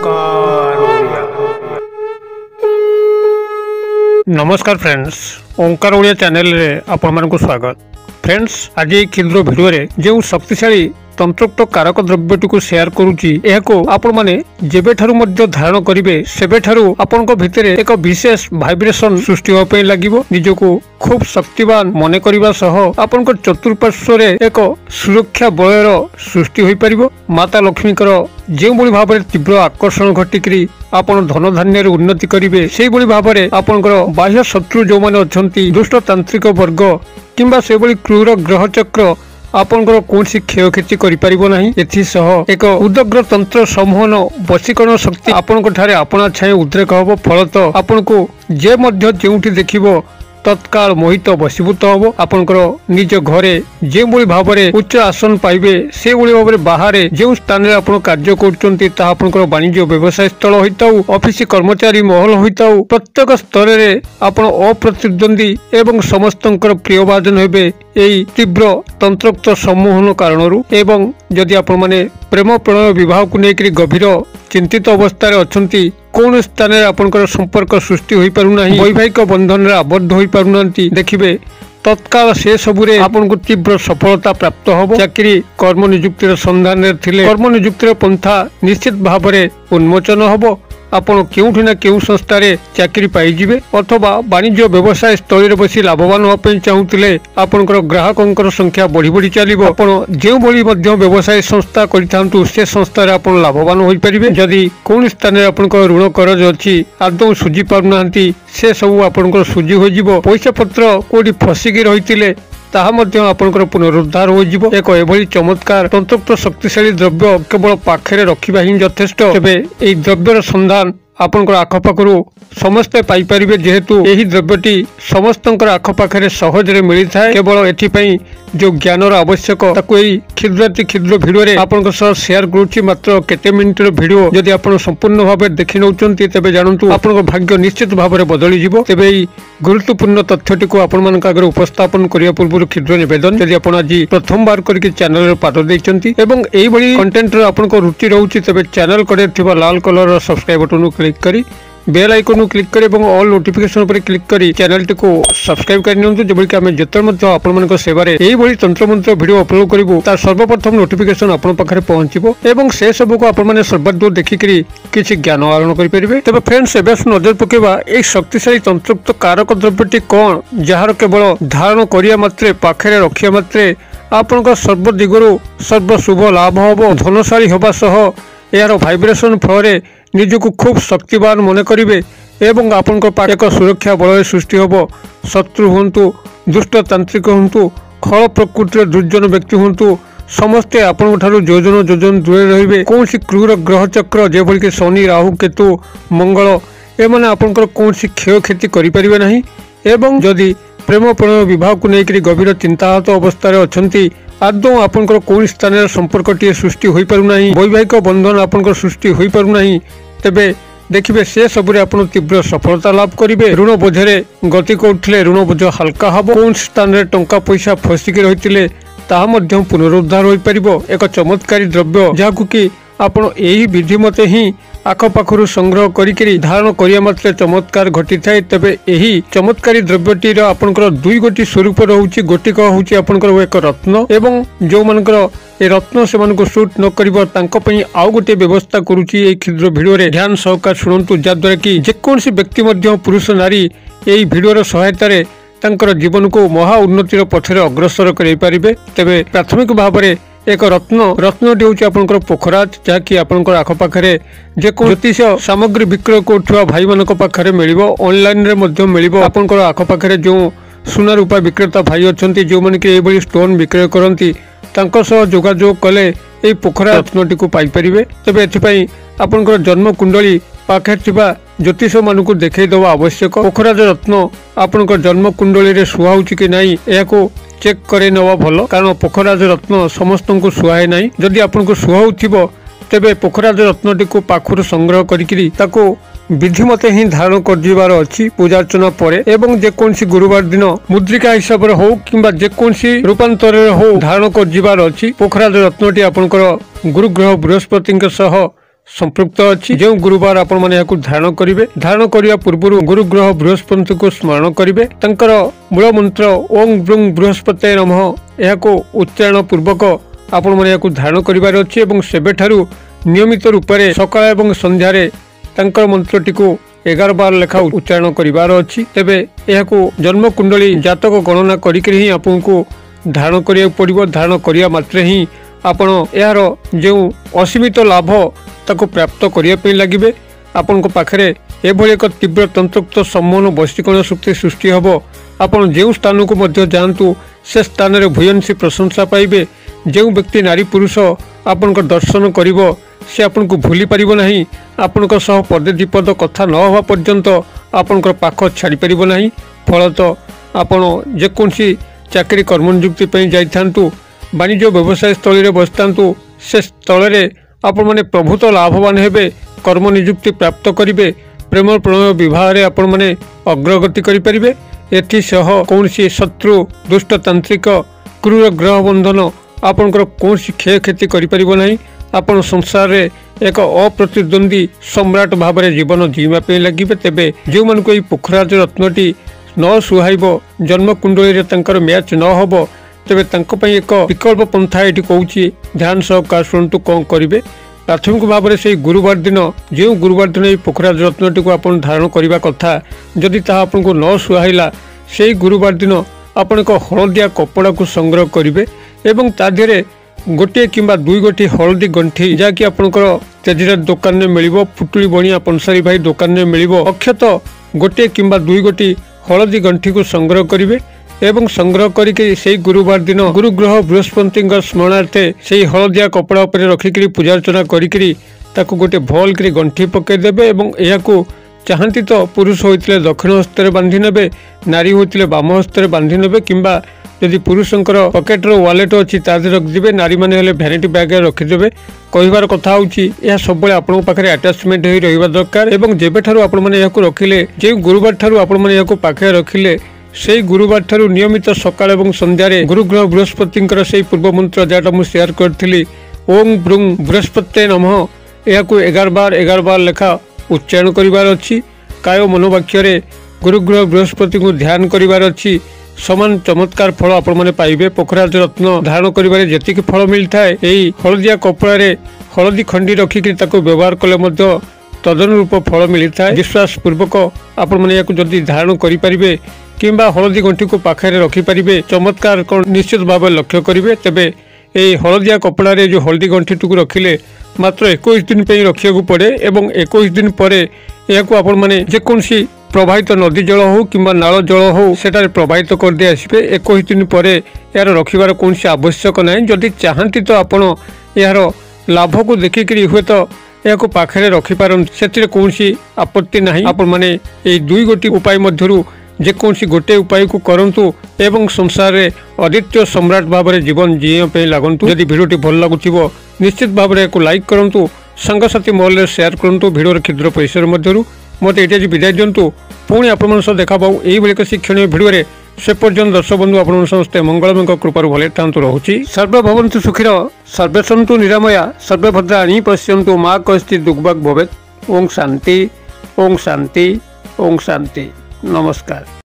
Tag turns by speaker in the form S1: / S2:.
S1: ओंकार ओडिया। नमस्कार फ्रेंड्स, ओंकार ओडिया चैनल रे आपण मानकु स्वागत। फ्रेंड्स, आज ये क्षुद्र वीडियो रे जो शक्तिशाली तंत्रोक्त कारक द्रव्यटी को शेयर करूची, एहाको आपण माने जेबे ठारू मध्य धारण करिवे सेबे ठारू आपनक भितरे एक विशेष वाइब्रेशन सृष्टि होय पय लागिवो। निजको खूब शक्तिवान मने करिवा सह आपनक चतुर्पार्श्व रे एक सुरक्षा बलयर सृष्टि होय परिबो। माता लक्ष्मीकर जो भली भाव तीव्र आकर्षण घटिकी आपण धन धान्य उन्नति करिवे, सेही भली भाव आपनकर बाह्य शत्रु जो माने अछंती दुष्ट तांत्रिक वर्ग किंबा से भली क्रूर ग्रह चक्र आपनकर कोनसी क्षयक्षति करि परिबो नाही। एथि सह एक उदग्र तंत्र समूहन वशीकरण शक्ति आपनक ठारे आपना छाए उद्रेक हबो। फलत आपनको जे मध्य जेउठी देखिबो तत्काल मोहित बसीभूत हम। आपनकर निज घरे जे भली भावरे उच्च आसन पाइबे, से भली भावरे बाहरे जो स्थान रे आपण कार्य करचंती ता आपनकर वाणिज्य व्यवसाय स्थल होइताउ, ऑफिस कर्मचारी महल होइताउ, प्रत्येक स्तर रे आपण अप्रतिद्वंदी एवं समस्तंकर प्रियभाजन हेबे एई तीव्र तंत्रोक्त सम्मोहन कारणरू। एवं जदि आपण माने प्रेम प्रणय विवाह को लेकर गभीर चिंतित अवस्था अछंती, कौन स्थान रे आपनकर संपर्क सृष्टि होई पारु नाही, वैवाहिक बंधन रे आबद्ध होई पारु नांती, देखिबे तत्काल से सबुरे आपनको तीव्र सफलता प्राप्त होबो। चाकरी कर्म नियुक्तिर संधान रे थिले कर्म नियुक्तिर पंथा निश्चित भाव में उन्मोचन होबो। आपण केउठी ना केउ संस्था रे चाकरी पाइजिबे अथवा वाणिज्य व्यवसाय स्थल रे बसी लाभवान होवा पय चाहुतिले आपनकर ग्राहकंकर संख्या बढ़ी बढ़ी चलिबो। आपण जेउ भली मध्य व्यवसाय संस्था करिथांतु से संस्था रे आपण लाभवान होई परिबे। जदि कोन स्थान रे आपनकर ऋण करज अछि आदौ सुझी पारु नांती, से सब आपनकर सुझी होई जिवो। पैसा पत्र कोडी फसिकी रहितिले ताहा मध्य आपनकर पुनरुद्धार हो जिवो। एक एभली चमत्कार तंत्रोक्त शक्तिशाली द्रव्य केवल पाखरे रखिबा ही यथेष्ट। तेबे एई द्रव्यर संधान आपनकर आखपाखरु समस्ते पाई परिबे, जेहेतु एही द्रव्यटी समस्तंकर आखपाखरे सहज रे मिली थाए। केवल एथि पई जो ज्ञानर आवश्यक ताकु एई क्षुद्र वीडियो रे आपनकर सह शेयर करूची। मात्र केते मिनिट रो वीडियो जदि आपण संपूर्ण भाबे देखि नउचंती तेबे जानंतु आपनकर भाग्य निश्चित भाव में बदली जिवो। तेबे एई गुरुत्वपूर्ण तथ्यटी को आपण मानक आगे उपस्थापन करिया पूर्व क्षुद्र निवेदन, जदि आपण आज प्रथम बार करके चैनल रे पाद दैचंती एवं एई भली कंटेंट रे आपनको रुचि रहउची, तेबे चैनल कड़े थिबा लाल कलर रो सब्सक्राइब बटन क्लिक करी बेल आइकन क्लिक करी एवं ऑल नोटिफिकेशन पर क्लिक करी चैनल टी को सब्सक्राइब कर नियंतु, जेबोली कि हमें जतर मध्य आपण मानक सेवा रे एई भली तंत्र मंत्र वीडियो अपलोड करिवो तार सर्वप्रथम नोटिफिकेशन आपण पाखरे पहुंचीबो एवं से सब को आपण माने सर्वदूर देखि करी किछि ज्ञान आरोहण करि परिबे। तबे फ्रेंड्स, एबे नजर पकेबा एई शक्तिशाली तंत्रोक्त कारक द्रव्यटी कोन, जहार केवल धारण करिया मात्रे पाखरे रखिया मात्रे आपनका सर्व दिगरु सर्व शुभ लाभ होबो। धनशाली होबा सह यार वाइब्रेशन फल निजको खूब शक्तिवान मन करेंगे एवं आपण एक सुरक्षा बल सृष्टि होबो। शत्रु हूँ, दुष्ट तांत्रिक हूँ, खल प्रकृति दुर्जन व्यक्ति हूँ, समस्ते आपण योजन योजन दूरे रहिबे। कौन क्रूर ग्रह चक्र जेभली कि शनि राहु केतु मंगल एमाने आपनकर कौन क्षयक्षति करिपारिबे नाही। एवं जदि प्रेम प्रणय विवाह को लेकर गभीर चिंताहत अवस्था अछंती, आदौ आपनकर कौन स्थान संपर्कटी सृष्टि होई पारु नाही, वैवाहिक बंधन आपनकर सृष्टि होई पारु नाही, तेबे देखिबे से सबरे आपण तीव्र सफलता लाभ करिवे। ऋण बोझरे गति करथिले ऋण बोझ हल्का हबो। कौन स्थान रे टंका पैसा फसिकी रहितिले ताहा मध्य पुनरुद्धार होई परिबो। एक चमत्कारी द्रव्य जाहाकु कि आपण एही विधि मते ही आखपाखरु संग्रह करिकरी धारण करिया मात्रे चमत्कार घटी थाए। तेबे एही चमत्कारी द्रव्यटी रो आपनकर दुई गोटी स्वरूप रहउची। गोटिक होउची आपनकर एक रत्न एवं जो मानकर ए रत्न से मानको सूट न करिवो तांको पई आउ गोटे व्यवस्था करूची। एई क्षुद्र वीडियो रे ध्यान सहकार सुनंतु, जाद्वारा कि जेकोनसी व्यक्ति मध्य पुरुष नारी एई वीडियो रो सहायता रे तांकर जीवन को महा उन्नतिर पथरे अग्रसर करै पारिबे। तेबे प्राथमिक भाव में एक रत्नटी हूँ आपनकर पोखराज, जहाँकि आपनकर आखपाखे जेको ज्योतिष सामग्री विक्रय करुवा भाई मान पाखे मिलिबो। ऑनलाइन रे मध्य मिलिबो। आपनकर आखपाखे जो सुना रूपा विक्रेता भाई अच्छी जो मैंने कि एभली स्टोन विक्रय करती तांको सह जोगाजोग कले एई पोखरा रत्नटी को पाई परिबे। तेबे एथिपई आपनकर जन्म कुंडली पाखे थिबा ज्योतिष मानकु देखै दवा आवश्यक। पोखराज रत्न आपनकर जन्म कुंडली रे सुहाउची कि नाही एहाको चेक करे नवा भलो, कारण पोखराज रत्न समस्त को सुहाए नाही। जदि आपनको सुहाउथिबो तेबे पोखराज रत्नटी को पाखुर संग्रह करिकरी ताको विधि मते ही धारण कर जीवार अच्छी पूजा अर्चना परे एवं जेकोसी गुरुवार दिन मुद्रिका हिसाब से हो किंबा जेकोसी रूपांतर हो धारण कर जीवार अच्छी। पोखराज रत्नटी आपनकर गुरुग्रह बृहस्पति सह संपृक्त अच्छी। जो गुरुवार आपण माने याकु धारण करिवे, धारण करिया पूर्व गुरु ग्रह बृहस्पति को स्मरण करिवे। तंकर मूल मंत्र ओं ब्रुं बृहस्पते नमः याकु उच्चारण पूर्वक आपण माने याकु धारण करिवार अछि एवं सेबेठारु नियमित रूप से सकाळ एवं संध्यारे तंकर मंत्रटी को 11 बार लेखा उच्चारण करिवार अछि। तेबे याकु जन्म कुंडली जातक गणना करिक ही आपनको धारण करिया पड़िबो। धारण करिया मात्रे ही आपण यार जो असीमित लाभ ताको प्राप्त करिया पे लागिबे। आपनको पाखरे एभली एक तीव्र तंत्रोक्त सम्मोहन वशीकरण शक्ति सृष्टि हबो। आपण जो स्थान को मध्य जांतु से स्थान रे भूयंसी प्रशंसा पाइबे। जो व्यक्ति नारी पुरुष आपनको दर्शन करिवो से आपनको भूली परिबो नहीं। आपनको सह पदे विपद कथा न होवा पर्यंत आपनको पाख छाड़ी परिबो नहीं। फलत आपण जेकोसी चाकरी कर्म नियुक्ति पे जाइथांतु, वाणिज्य व्यवसाय स्थल रे बसतांतु, से स्थल रे आपण माने प्रभुत लाभवान हेबे, कर्म नियुक्ति प्राप्त करिवे। प्रेम प्रणय विवाह रे आपण माने अग्रगति करि परिबे। एथि सह कोनसी शत्रु दुष्ट तांत्रिक क्रूर ग्रह बंधन आपनकर कोनसी क्षय क्षति करि परिबो नहीं। आपण संसार रे एक अप्रतिद्वंदी सम्राट भाव में जीवन जीवा पे लगिबे। तेबे जो मन को पोखराज रत्नटी न सुहाइबो, जन्म कुंडली रे तंकर मैच न होबो, तेबे तंको पई एक विकल्प पंथा एठी कहूची। ध्यान सहकार शुणु कौन करिवे। प्राथमिक भाव में से गुरुवार दिन जो गुरुवार दिन पोखराज रत्नटी को आपण धारण करने कथा, जदि ता आपनको न सुहाइला से गुरुवार दिन आपण एक हलदिया कपड़ा को संग्रह करिवे एवं ता देहरे गोटे किंबा दुई गोटी हलदी गंठी जहाँकि आपंकर तेजीराज दुकान में मिलिबो, फुटुली बणिया पंसारी भाई दुकान में मिलिबो, अक्षत गोटे किंबा दुई गोटी हलदी गंठी को संग्रह करिवे एवं संग्रह करके से गुरुवार दिन गुरु ग्रह बृहस्पति स्मरणार्थे से हलदिया कपड़ा पर रखिक पूजा अर्चना करी गोटे भल कर गंठी पकईदेवे। एवं यह चाहती तो पुरुष होते दक्षिण हस्ते बांधि ने, नारी होते बाम हस्ते बांधि ने, किंबा यदि पुरुषंकर पकेट रो वालेट अच्छी तादे रखिदे, नारी मैंने भैनिटी बैग रखिदेवे। कहबार कथा होची यह सब आपण पाखे आटाचमेंट हो रहा दरकार। एवं जेबे ठारू आपण माने याकु रखिले, जे गुरुवार ठारू आपण माने याकु पाखे रखिले, से गुरुवार ठारू नियमित सकाळ एवं संध्यारे गुरु ग्रह बृहस्पतिंकर से पूर्व मंत्र जहाँ मुझे शेयर करी ओं ब्रुं बृहस्पते नमः याकु 11 बार लेखा उच्चारण करिवार अछि। काय मनोवाक्य गुरु ग्रह बृहस्पति को ध्यान करिवार अछि। समान चमत्कार फल आपण माने पाइबे। पोखराज रत्न धारण करिवारे जेतिक फल मिलता है, यही हलदिया कपड़ा रे हलदी खंडी रखिक व्यवहार कले मध्य तदनुरूप फल मिलता है। विश्वास पूर्वक आपण माने याकु जदि धारण करि परिबे किंबा हलदी गंठी को पाखे रखिपारे, चमत्कार निश्चित भाव लक्ष्य करेंगे। तेबे ये हलदिया कपड़ा रे जो हलदी गंठी टुकु रखिले मात्र 21 दिन पे रखा पड़े एवं 21 दिन पर यह आपण माने जेकोसी प्रवाहित नदी जल हो कि नाल जल हो सेटारे प्रवाहित कर दे आसबे। 21 दिन पर यार रखिबार कौन आवश्यक ना। जदि चाहती तो आपण यार लाभ को देखिक हुए तो यह पाखे रखिपार से कौन आपत्ति ना। आपण माने ये दुई गोटी उपाय मध्यरु जेकोसी गोटे उपाय को करंतु एवं संसार रे अद्वितीय सम्राट भाव में जीवन जीवा पे लागंतु। यदि वीडियोटी भल लगुथिबो निश्चित भाव में लाइक करंतु, संगसाथी महल शेयर करंतु। वीडियो क्षुद्र परिसर मध्यरु मत ये विदाय दिंतु। पुणी आपण देखा पाऊ यही एक शिक्षणीय भिडियो। से पर्यंत दर्शक बंधु आपण समस्ते मंगलमय कृपार भले थांतु रहुछि। सर्वे भवन्तु सुखिर, सर्वे सन्तु निरामया, सर्वे भद्राणि पश्यन्तु मा कश्चित् दुर्भाग् भवेत्। ओं शांति, ओं शांति, ओं शांति। नमस्कार।